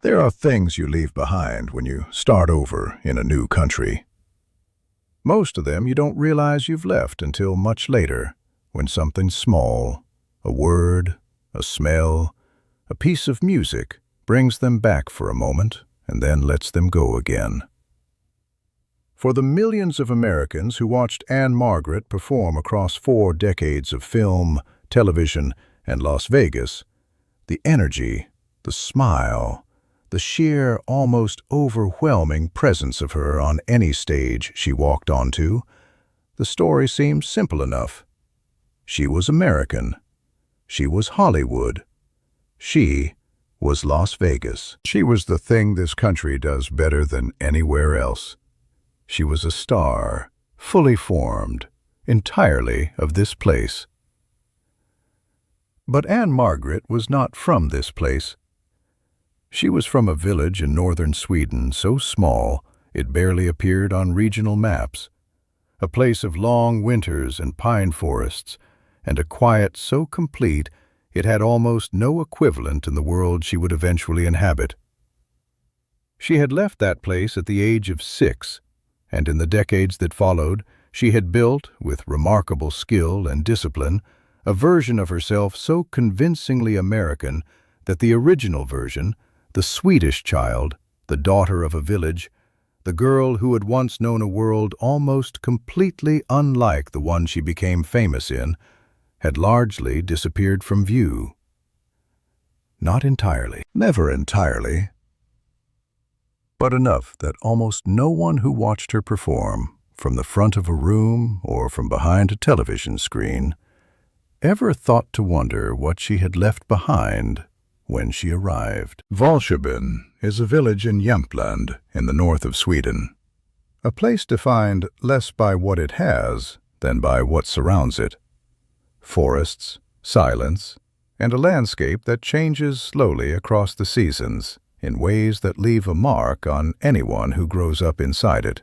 There are things you leave behind when you start over in a new country. Most of them you don't realize you've left until much later, when something small, a word, a smell, a piece of music, brings them back for a moment and then lets them go again. For the millions of Americans who watched Ann-Margret perform across 4 decades of film, television, and Las Vegas, the energy, the smile, the sheer, almost overwhelming presence of her on any stage she walked onto, the story seemed simple enough. She was American. She was Hollywood. She was Las Vegas. She was the thing this country does better than anywhere else. She was a star, fully formed, entirely of this place. But Ann-Margret was not from this place. She was from a village in northern Sweden so small it barely appeared on regional maps, a place of long winters and pine forests, and a quiet so complete it had almost no equivalent in the world she would eventually inhabit. She had left that place at the age of 6, and in the decades that followed, she had built, with remarkable skill and discipline, a version of herself so convincingly American that the original version, the Swedish child, the daughter of a village, the girl who had once known a world almost completely unlike the one she became famous in, had largely disappeared from view. Not entirely, never entirely, but enough that almost no one who watched her perform, from the front of a room or from behind a television screen, ever thought to wonder what she had left behind when she arrived. Valsjöbyn is a village in Jämtland in the north of Sweden, a place defined less by what it has than by what surrounds it. Forests, silence, and a landscape that changes slowly across the seasons in ways that leave a mark on anyone who grows up inside it.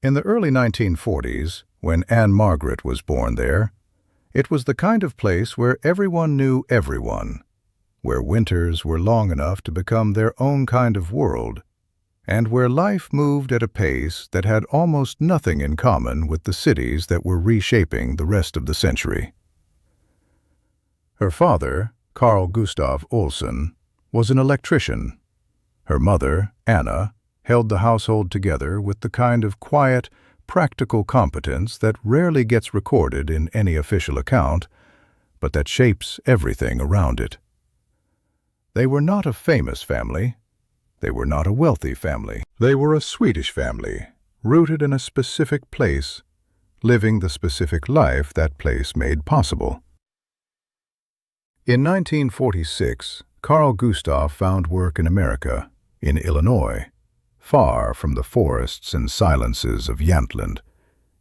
In the early 1940s, when Ann-Margret was born there, it was the kind of place where everyone knew everyone, where winters were long enough to become their own kind of world, and where life moved at a pace that had almost nothing in common with the cities that were reshaping the rest of the century. Her father, Carl Gustav Olsson, was an electrician. Her mother, Anna, held the household together with the kind of quiet, practical competence that rarely gets recorded in any official account, but that shapes everything around it. They were not a famous family. They were not a wealthy family. They were a Swedish family, rooted in a specific place, living the specific life that place made possible. In 1946, Carl Gustav found work in America, in Illinois, far from the forests and silences of Jämtland,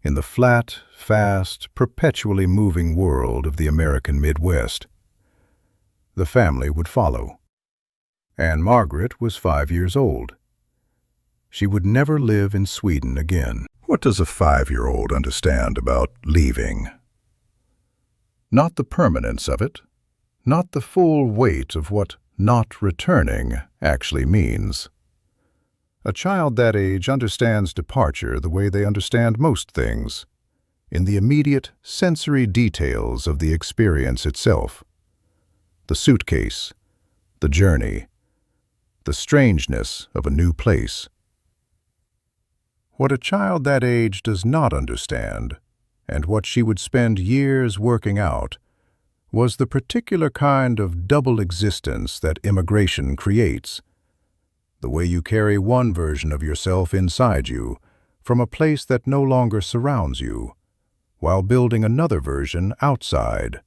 in the flat, fast, perpetually moving world of the American Midwest. The family would follow. Ann-Margret was 5 years old. She would never live in Sweden again. What does a 5-year-old understand about leaving? Not the permanence of it, not the full weight of what not returning actually means. A child that age understands departure the way they understand most things, in the immediate sensory details of the experience itself. The suitcase, the journey, the strangeness of a new place. What a child that age does not understand, and what she would spend years working out, was the particular kind of double existence that immigration creates. The way you carry one version of yourself inside you from a place that no longer surrounds you, while building another version outside,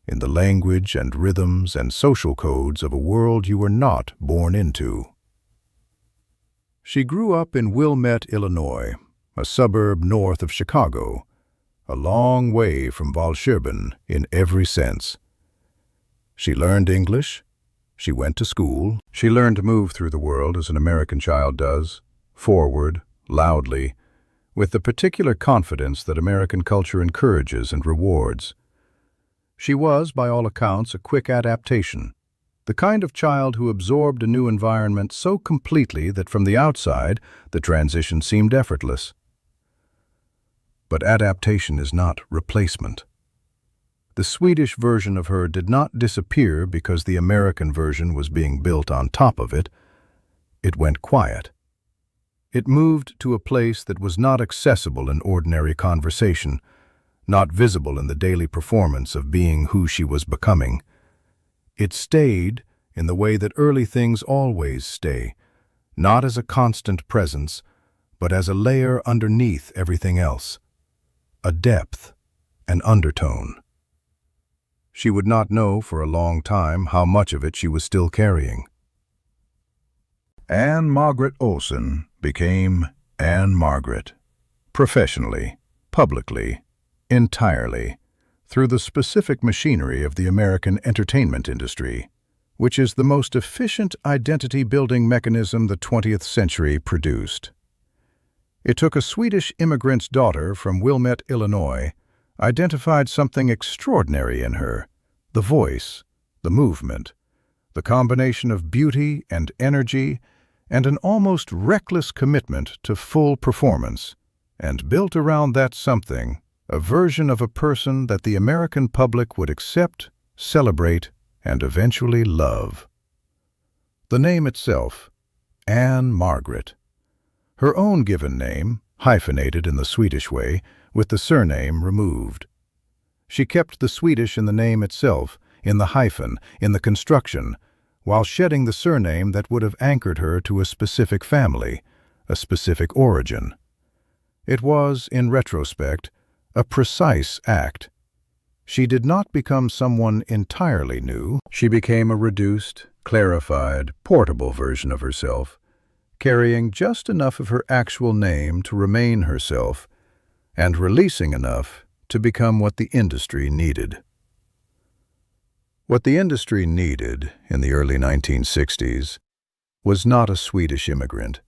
in the language and rhythms and social codes of a world you were not born into. She grew up in Wilmette, Illinois, a suburb north of Chicago, a long way from Valsjöbyn in every sense. She learned English. She went to school. She learned to move through the world as an American child does, forward, loudly, with the particular confidence that American culture encourages and rewards. She was, by all accounts, a quick adaptation, The kind of child who absorbed a new environment so completely that from the outside, the transition seemed effortless. But adaptation is not replacement. The Swedish version of her did not disappear because the American version was being built on top of it. It went quiet. It moved to a place that was not accessible in ordinary conversation, not visible in the daily performance of being who she was becoming. It stayed in the way that early things always stay, not as a constant presence, but as a layer underneath everything else, a depth, an undertone. She would not know for a long time how much of it she was still carrying. Ann-Margret Olsen became Ann-Margret, professionally, publicly, entirely, through the specific machinery of the American entertainment industry, which is the most efficient identity-building mechanism the 20th century produced. It took a Swedish immigrant's daughter from Wilmette, Illinois, identified something extraordinary in her, the voice, the movement, the combination of beauty and energy, and an almost reckless commitment to full performance, and built around that something a version of a person that the American public would accept, celebrate, and eventually love. The name itself, Ann-Margret. Her own given name, hyphenated in the Swedish way, with the surname removed. She kept the Swedish in the name itself, in the hyphen, in the construction, while shedding the surname that would have anchored her to a specific family, a specific origin. It was, in retrospect, a precise act. She did not become someone entirely new. She became a reduced, clarified, portable version of herself, carrying just enough of her actual name to remain herself, and releasing enough to become what the industry needed. What the industry needed in the early 1960s was not a Swedish immigrant.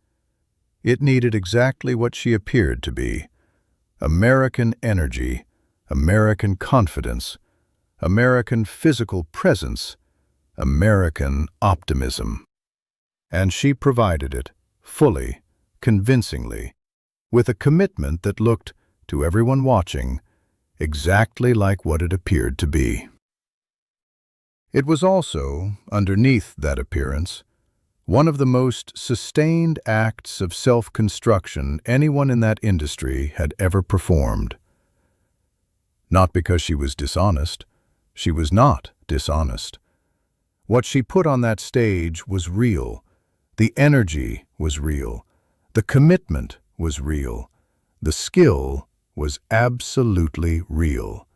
It needed exactly what she appeared to be: American energy, American confidence, American physical presence, American optimism. And she provided it, fully, convincingly, with a commitment that looked, to everyone watching, exactly like what it appeared to be. It was also, underneath that appearance, one of the most sustained acts of self-construction anyone in that industry had ever performed. Not because she was dishonest. She was not dishonest. What she put on that stage was real. The energy was real. The commitment was real. The skill was absolutely real.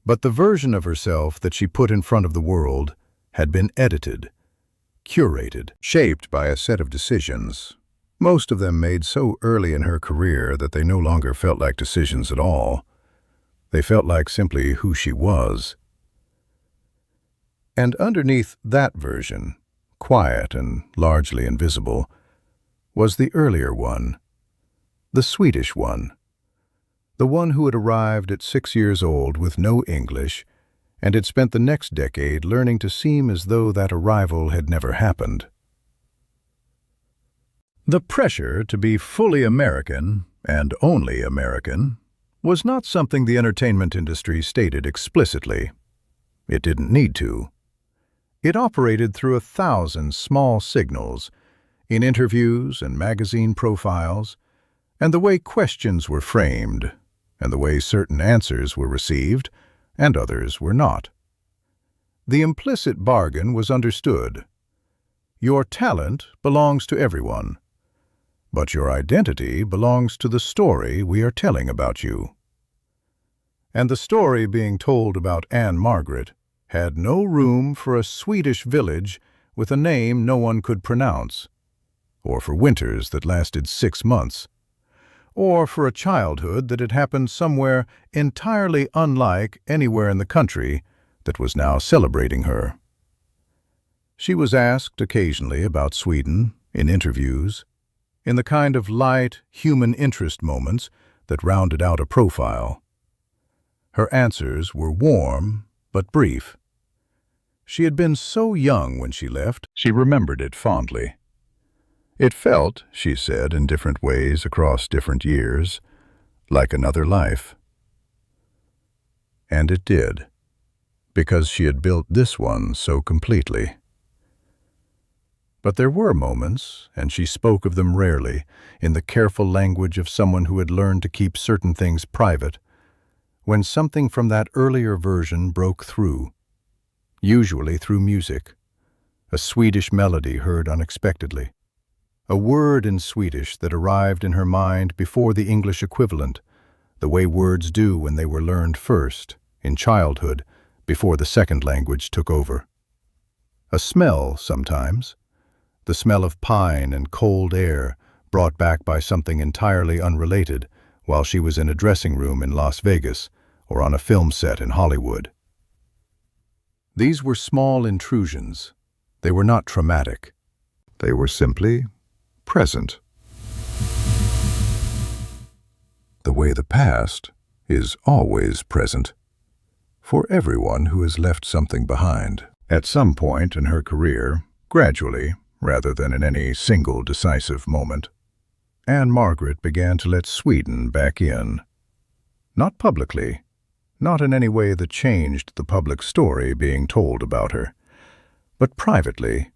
But the version of herself that she put in front of the world had been edited, curated, shaped by a set of decisions, most of them made so early in her career that they no longer felt like decisions at all. They felt like simply who she was. And underneath that version, quiet and largely invisible, was the earlier one, the Swedish one. The one who had arrived at 6 years old with no English and had spent the next decade learning to seem as though that arrival had never happened. The pressure to be fully American, and only American, was not something the entertainment industry stated explicitly. It didn't need to. It operated through 1,000 small signals, in interviews and magazine profiles, and the way questions were framed, and the way certain answers were received, and others were not. The implicit bargain was understood. Your talent belongs to everyone, but your identity belongs to the story we are telling about you. And the story being told about Ann-Margret had no room for a Swedish village with a name no one could pronounce, or for winters that lasted 6 months, or for a childhood that had happened somewhere entirely unlike anywhere in the country that was now celebrating her. She was asked occasionally about Sweden, in interviews, in the kind of light, human interest moments that rounded out a profile. Her answers were warm but brief. She had been so young when she left. She remembered it fondly. It felt, she said in different ways across different years, like another life. And it did, because she had built this one so completely. But there were moments, and she spoke of them rarely, in the careful language of someone who had learned to keep certain things private, when something from that earlier version broke through, usually through music, a Swedish melody heard unexpectedly, a word in Swedish that arrived in her mind before the English equivalent, the way words do when they were learned first, in childhood, before the second language took over. A smell, sometimes, the smell of pine and cold air brought back by something entirely unrelated while she was in a dressing room in Las Vegas or on a film set in Hollywood. These were small intrusions. They were not traumatic. They were simply present. The way the past is always present for everyone who has left something behind. At some point in her career, gradually, rather than in any single decisive moment, Ann-Margret began to let Sweden back in. Not publicly, not in any way that changed the public story being told about her, but privately,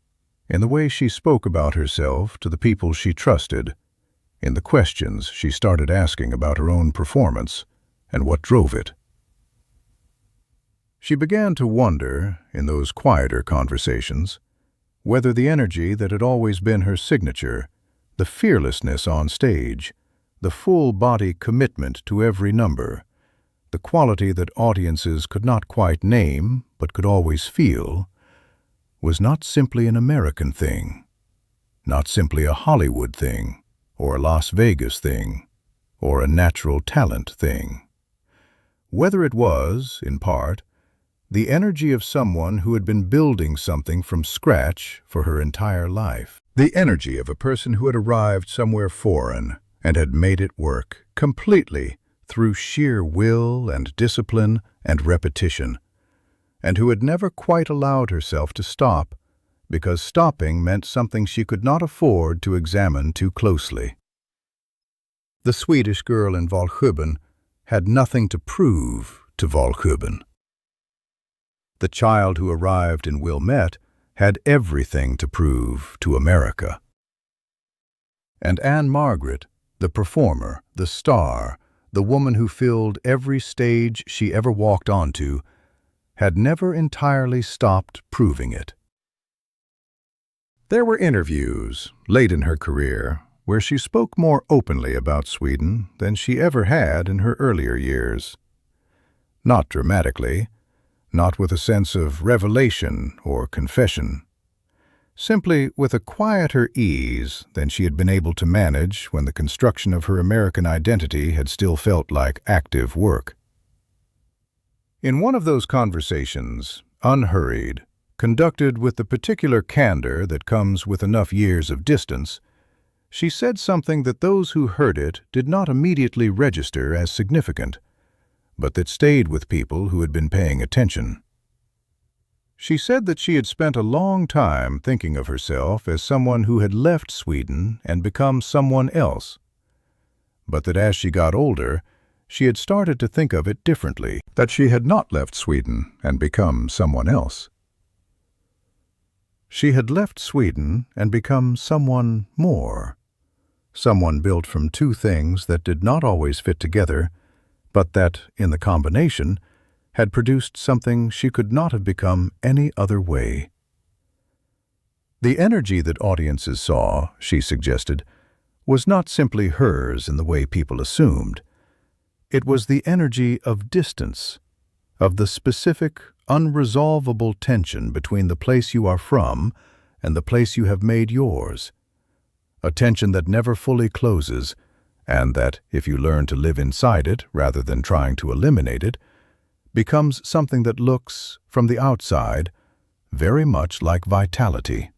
in the way she spoke about herself to the people she trusted, in the questions she started asking about her own performance and what drove it. She began to wonder, in those quieter conversations, whether the energy that had always been her signature, the fearlessness on stage, the full-body commitment to every number, the quality that audiences could not quite name but could always feel, was not simply an American thing, not simply a Hollywood thing, or a Las Vegas thing, or a natural talent thing. Whether it was, in part, the energy of someone who had been building something from scratch for her entire life. The energy of a person who had arrived somewhere foreign and had made it work completely through sheer will and discipline and repetition, and who had never quite allowed herself to stop because stopping meant something she could not afford to examine too closely. The Swedish girl in Valsjöbyn had nothing to prove to Valsjöbyn. The child who arrived in Wilmette had everything to prove to America. And Ann-Margret, the performer, the star, the woman who filled every stage she ever walked onto, had never entirely stopped proving it. There were interviews, late in her career, where she spoke more openly about Sweden than she ever had in her earlier years. Not dramatically, not with a sense of revelation or confession, simply with a quieter ease than she had been able to manage when the construction of her American identity had still felt like active work. In one of those conversations, unhurried, conducted with the particular candor that comes with enough years of distance, she said something that those who heard it did not immediately register as significant, but that stayed with people who had been paying attention. She said that she had spent a long time thinking of herself as someone who had left Sweden and become someone else, but that as she got older, she had started to think of it differently, that she had not left Sweden and become someone else. She had left Sweden and become someone more, someone built from two things that did not always fit together, but that, in the combination, had produced something she could not have become any other way. The energy that audiences saw, she suggested, was not simply hers in the way people assumed. It was the energy of distance, of the specific, unresolvable tension between the place you are from and the place you have made yours, a tension that never fully closes, and that, if you learn to live inside it rather than trying to eliminate it, becomes something that looks, from the outside, very much like vitality.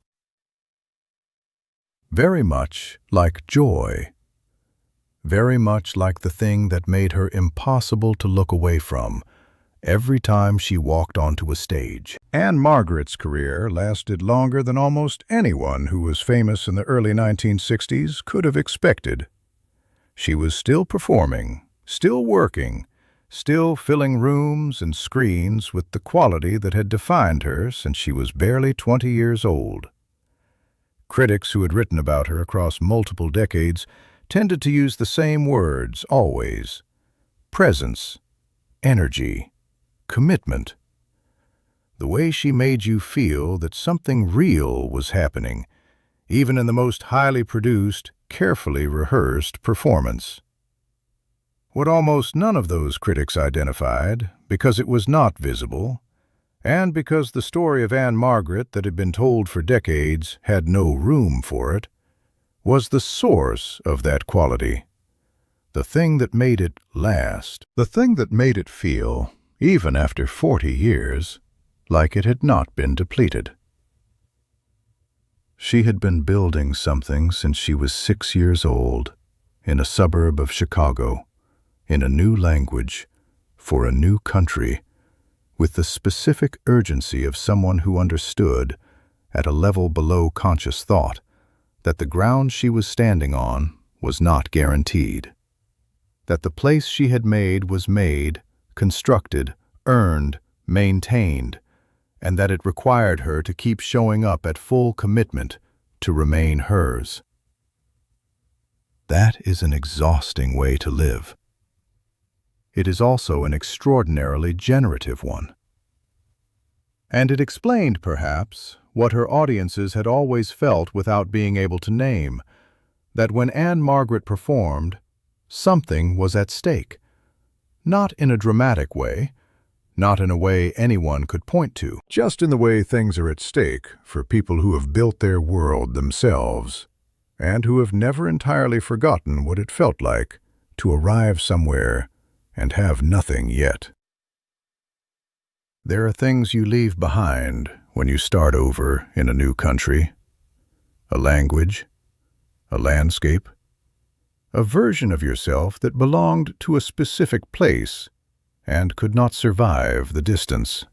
Very much like joy. Very much like the thing that made her impossible to look away from, every time she walked onto a stage. Ann-Margret's career lasted longer than almost anyone who was famous in the early 1960s could have expected. She was still performing, still working, still filling rooms and screens with the quality that had defined her since she was barely 20 years old. Critics who had written about her across multiple decades tended to use the same words always: presence, energy, commitment. The way she made you feel that something real was happening, even in the most highly produced, carefully rehearsed performance. What almost none of those critics identified, because it was not visible, and because the story of Ann-Margret that had been told for decades had no room for it, was the source of that quality, the thing that made it last, the thing that made it feel, even after 40 years, like it had not been depleted. She had been building something since she was 6 years old, in a suburb of Chicago, in a new language, for a new country, with the specific urgency of someone who understood, at a level below conscious thought, that the ground she was standing on was not guaranteed, that the place she had made was made, constructed, earned, maintained, and that it required her to keep showing up at full commitment to remain hers. That is an exhausting way to live. It is also an extraordinarily generative one. And it explained, perhaps, what her audiences had always felt without being able to name, that when Ann-Margret performed, something was at stake. Not in a dramatic way, not in a way anyone could point to, just in the way things are at stake for people who have built their world themselves, and who have never entirely forgotten what it felt like to arrive somewhere and have nothing yet. There are things you leave behind when you start over in a new country: a language, a landscape, a version of yourself that belonged to a specific place and could not survive the distance.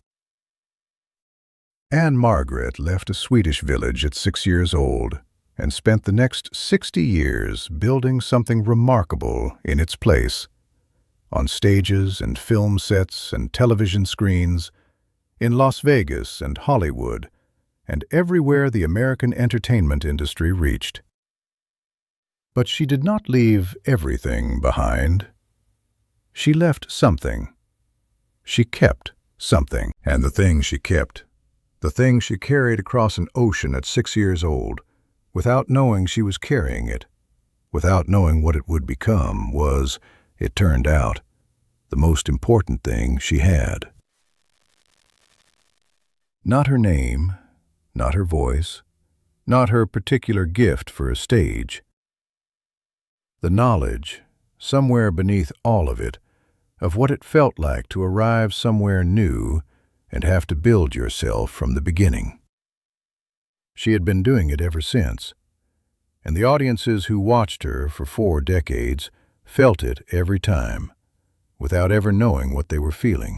Ann-Margret left a Swedish village at 6 years old and spent the next 60 years building something remarkable in its place, on stages and film sets and television screens, in Las Vegas and Hollywood, and everywhere the American entertainment industry reached. But she did not leave everything behind. She left something. She kept something. And the thing she kept, the thing she carried across an ocean at 6 years old, without knowing she was carrying it, without knowing what it would become, was, it turned out, the most important thing she had. Not her name, not her voice, not her particular gift for a stage. The knowledge, somewhere beneath all of it, of what it felt like to arrive somewhere new and have to build yourself from the beginning. She had been doing it ever since, and the audiences who watched her for 4 decades felt it every time, without ever knowing what they were feeling.